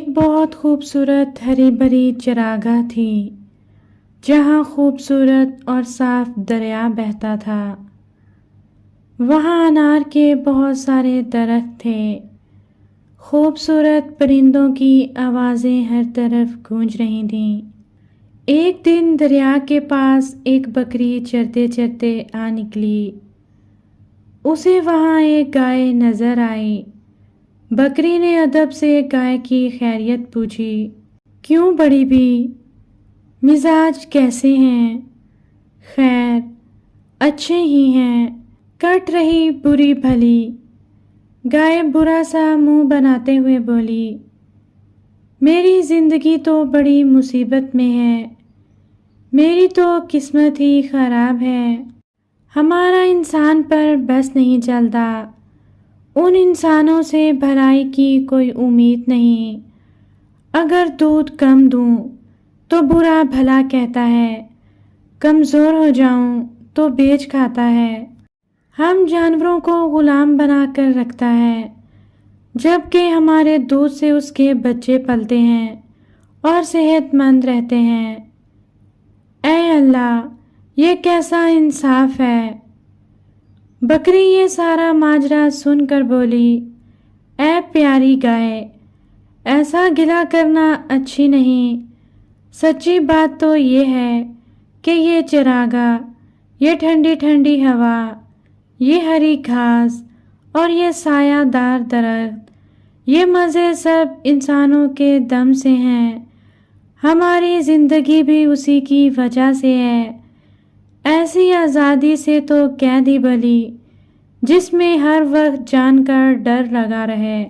ایک بہت خوبصورت ہری بھری چراگاہ تھی جہاں خوبصورت اور صاف دریا بہتا تھا۔ وہاں انار کے بہت سارے درخت تھے۔ خوبصورت پرندوں کی آوازیں ہر طرف گونج رہی تھیں۔ ایک دن دریا کے پاس ایک بکری چرتے چرتے آ نکلی۔ اسے وہاں ایک گائے نظر آئی۔ بکری نے ادب سے گائے کی خیریت پوچھی۔ کیوں بڑی بھی؟ مزاج کیسے ہیں؟ خیر، اچھے ہی ہیں، کٹ رہی بری بھلی۔ گائے برا سا منہ بناتے ہوئے بولی، میری زندگی تو بڑی مصیبت میں ہے، میری تو قسمت ہی خراب ہے۔ ہمارا انسان پر بس نہیں چلتا، ان انسانوں سے بھلائی کی کوئی امید نہیں۔ اگر دودھ کم دوں تو برا بھلا کہتا ہے، کمزور ہو جاؤں تو بیچ کھاتا ہے۔ ہم جانوروں کو غلام بنا کر رکھتا ہے، جبکہ ہمارے دودھ سے اس کے بچے پلتے ہیں اور صحت مند رہتے ہیں۔ اے اللہ، یہ کیسا انصاف ہے؟ بکری یہ سارا ماجرا سن کر بولی، اے پیاری گائے، ایسا گلہ کرنا اچھی نہیں۔ سچی بات تو یہ ہے کہ یہ چراگاہ، یہ ٹھنڈی ٹھنڈی ہوا، یہ ہری گھاس اور یہ سایہ دار درخت، یہ مزے سب انسانوں کے دم سے ہیں۔ ہماری زندگی بھی اسی کی وجہ سے ہے۔ ایسی آزادی سے تو قید ہی بھلی جس میں ہر وقت جان کا ڈر لگا رہے۔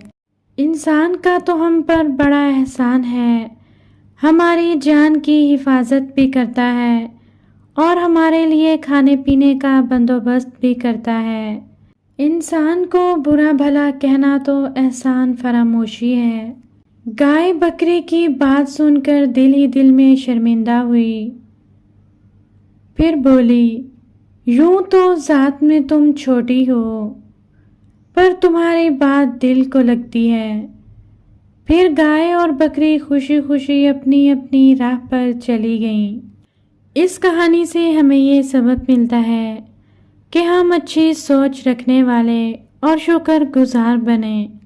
انسان کا تو ہم پر بڑا احسان ہے، ہماری جان کی حفاظت بھی کرتا ہے اور ہمارے لیے کھانے پینے کا بندوبست بھی کرتا ہے۔ انسان کو برا بھلا کہنا تو احسان فراموشی ہے۔ گائے بکری کی بات سن کر دل ہی دل میں شرمندہ ہوئی۔ پھر بولی، یوں تو ذات میں تم چھوٹی ہو، پر تمہاری بات دل کو لگتی ہے۔ پھر گائے اور بکری خوشی خوشی اپنی اپنی راہ پر چلی گئیں۔ اس کہانی سے ہمیں یہ سبق ملتا ہے کہ ہم اچھی سوچ رکھنے والے اور شکر گزار بنیں۔